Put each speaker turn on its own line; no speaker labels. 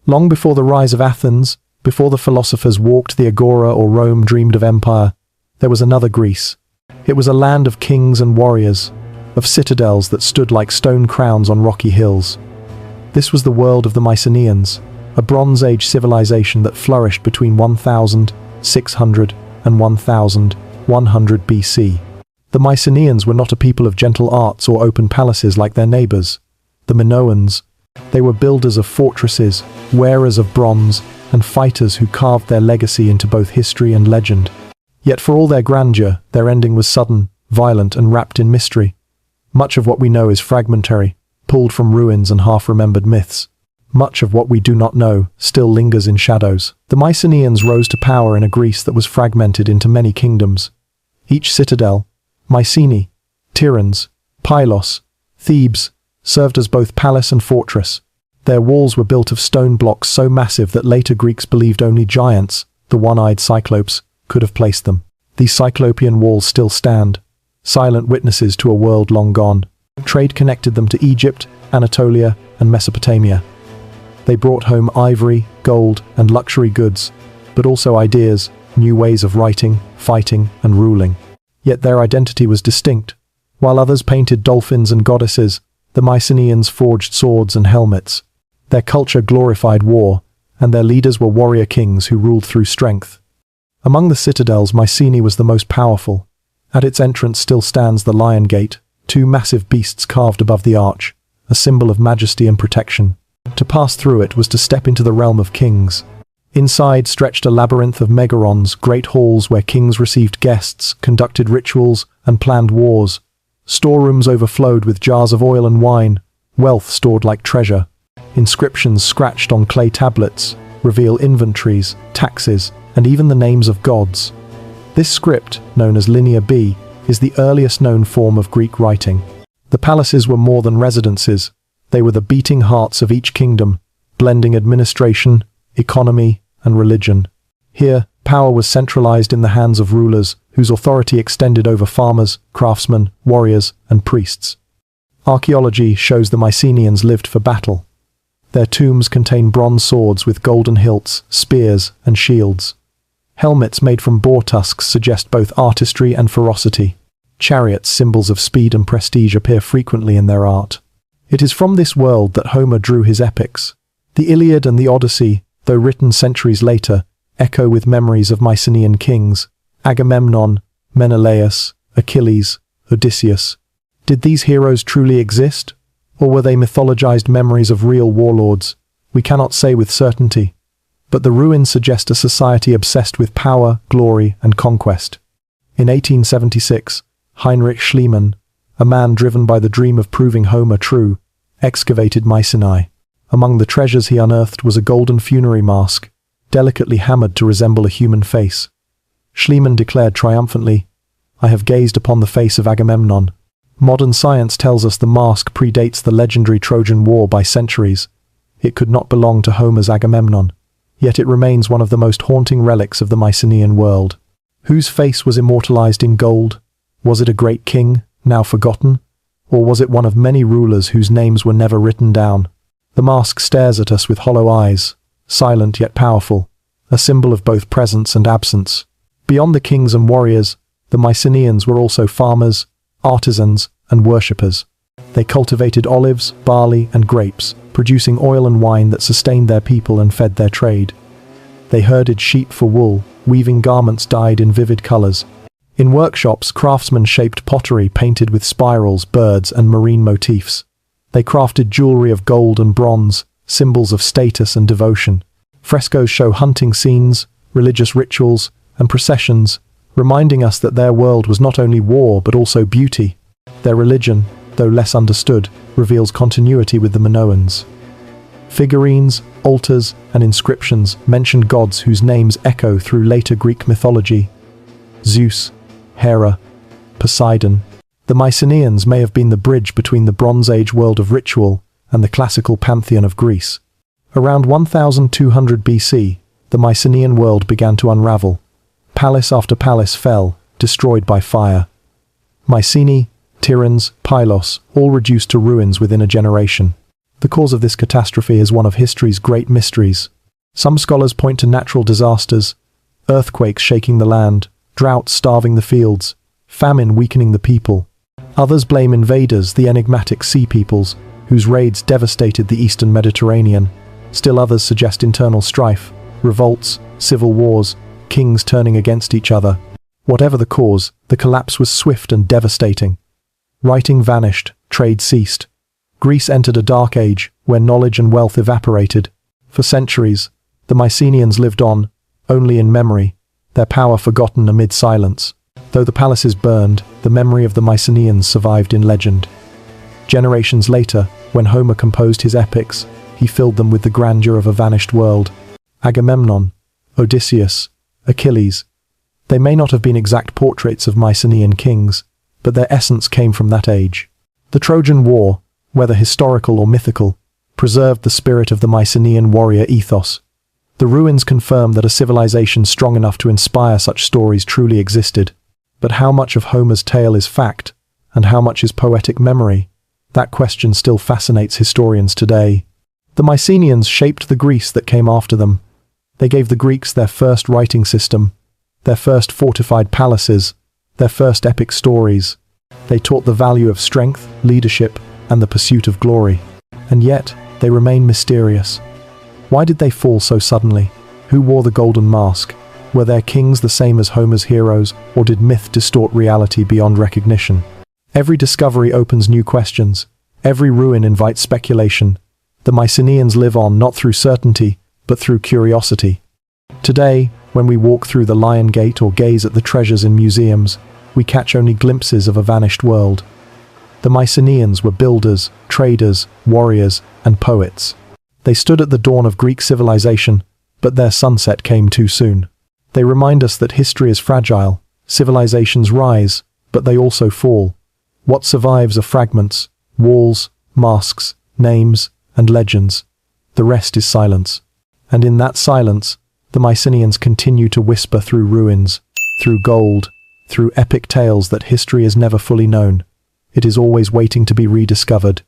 Long before the rise of Athens, before the philosophers walked the agora or Rome dreamed of empire, there was another Greece. It was a land of kings and warriors, of citadels that stood like stone crowns on rocky hills. This was the world of the Mycenaeans, a Bronze Age civilization that flourished between 1600 and 1100 BC. The Mycenaeans were not a people of gentle arts or open palaces like their neighbors, the Minoans. They were builders of fortresses, wearers of bronze, and fighters who carved their legacy into both history and legend. Yet for all their grandeur, their ending was sudden, violent, and wrapped in mystery. Much of what we know is fragmentary, pulled from ruins and half-remembered myths. Much of what we do not know still lingers in shadows. The Mycenaeans rose to power in a Greece that was fragmented into many kingdoms. Each citadel, Mycenae, Tiryns, Pylos, Thebes, served as both palace and fortress. Their walls were built of stone blocks so massive that later Greeks believed only giants, the one-eyed Cyclopes, could have placed them. These cyclopean walls still stand, silent witnesses to a world long gone. Trade connected them to Egypt, Anatolia, and Mesopotamia. They brought home ivory, gold, and luxury goods, but also ideas, new ways of writing, fighting, and ruling. Yet their identity was distinct. While others painted dolphins and goddesses, the Mycenaeans forged swords and helmets. Their culture glorified war, and their leaders were warrior kings who ruled through strength. Among the citadels, Mycenae was the most powerful. At its entrance still stands the Lion Gate, two massive beasts carved above the arch, a symbol of majesty and protection. To pass through it was to step into the realm of kings. Inside stretched a labyrinth of megarons, great halls where kings received guests, conducted rituals, and planned wars. Storerooms overflowed with jars of oil and wine, wealth stored like treasure. Inscriptions scratched on clay tablets reveal inventories, taxes, and even the names of gods. This script, known as Linear B, is the earliest known form of Greek writing. The palaces were more than residences. They were the beating hearts of each kingdom, blending administration, economy, and religion. Here, power was centralized in the hands of rulers, whose authority extended over farmers, craftsmen, warriors, and priests. Archaeology shows the Mycenaeans lived for battle. Their tombs contain bronze swords with golden hilts, spears, and shields. Helmets made from boar tusks suggest both artistry and ferocity. Chariots, symbols of speed and prestige, appear frequently in their art. It is from this world that Homer drew his epics. The Iliad and the Odyssey, though written centuries later, echo with memories of Mycenaean kings: Agamemnon, Menelaus, Achilles, Odysseus. Did these heroes truly exist? Or were they mythologized memories of real warlords? We cannot say with certainty. But the ruins suggest a society obsessed with power, glory, and conquest. In 1876, Heinrich Schliemann, a man driven by the dream of proving Homer true, excavated Mycenae. Among the treasures he unearthed was a golden funerary mask, delicately hammered to resemble a human face. Schliemann declared triumphantly, "I have gazed upon the face of Agamemnon." Modern science tells us the mask predates the legendary Trojan War by centuries. It could not belong to Homer's Agamemnon, yet it remains one of the most haunting relics of the Mycenaean world. Whose face was immortalized in gold? Was it a great king, now forgotten? Or was it one of many rulers whose names were never written down? The mask stares at us with hollow eyes, silent yet powerful, a symbol of both presence and absence. Beyond the kings and warriors, the Mycenaeans were also farmers, artisans, and worshippers. They cultivated olives, barley, and grapes, producing oil and wine that sustained their people and fed their trade. They herded sheep for wool, weaving garments dyed in vivid colors. In workshops, craftsmen shaped pottery painted with spirals, birds, and marine motifs. They crafted jewelry of gold and bronze, symbols of status and devotion. Frescoes show hunting scenes, religious rituals, and processions, reminding us that their world was not only war but also beauty. Their religion, though less understood, reveals continuity with the Minoans. Figurines, altars, and inscriptions mention gods whose names echo through later Greek mythology: Zeus, Hera, Poseidon. The Mycenaeans may have been the bridge between the Bronze Age world of ritual and the classical pantheon of Greece. Around 1200 BC, the Mycenaean world began to unravel. Palace after palace fell, destroyed by fire. Mycenae, Tiryns, Pylos, all reduced to ruins within a generation. The cause of this catastrophe is one of history's great mysteries. Some scholars point to natural disasters, earthquakes shaking the land, droughts starving the fields, famine weakening the people. Others blame invaders, the enigmatic sea peoples, whose raids devastated the eastern Mediterranean. Still others suggest internal strife, revolts, civil wars, kings turning against each other. Whatever the cause, the collapse was swift and devastating. Writing vanished, trade ceased. Greece entered a dark age, where knowledge and wealth evaporated. For centuries, the Mycenaeans lived on, only in memory, their power forgotten amid silence. Though the palaces burned, the memory of the Mycenaeans survived in legend. Generations later, when Homer composed his epics, he filled them with the grandeur of a vanished world. Agamemnon, Odysseus, Achilles. They may not have been exact portraits of Mycenaean kings, but their essence came from that age. The Trojan War, whether historical or mythical, preserved the spirit of the Mycenaean warrior ethos. The ruins confirm that a civilization strong enough to inspire such stories truly existed. But how much of Homer's tale is fact, and how much is poetic memory? That question still fascinates historians today. The Mycenaeans shaped the Greece that came after them. They gave the Greeks their first writing system, their first fortified palaces, their first epic stories. They taught the value of strength, leadership, and the pursuit of glory. And yet, they remain mysterious. Why did they fall so suddenly? Who wore the golden mask? Were their kings the same as Homer's heroes, or did myth distort reality beyond recognition? Every discovery opens new questions. Every ruin invites speculation. The Mycenaeans live on not through certainty, but through curiosity. Today, when we walk through the Lion Gate or gaze at the treasures in museums, we catch only glimpses of a vanished world. The Mycenaeans were builders, traders, warriors, and poets. They stood at the dawn of Greek civilization, but their sunset came too soon. They remind us that history is fragile. Civilizations rise, but they also fall. What survives are fragments, walls, masks, names, and legends. The rest is silence. And in that silence, the Mycenaeans continue to whisper through ruins, through gold, through epic tales that history has never fully known. It is always waiting to be rediscovered.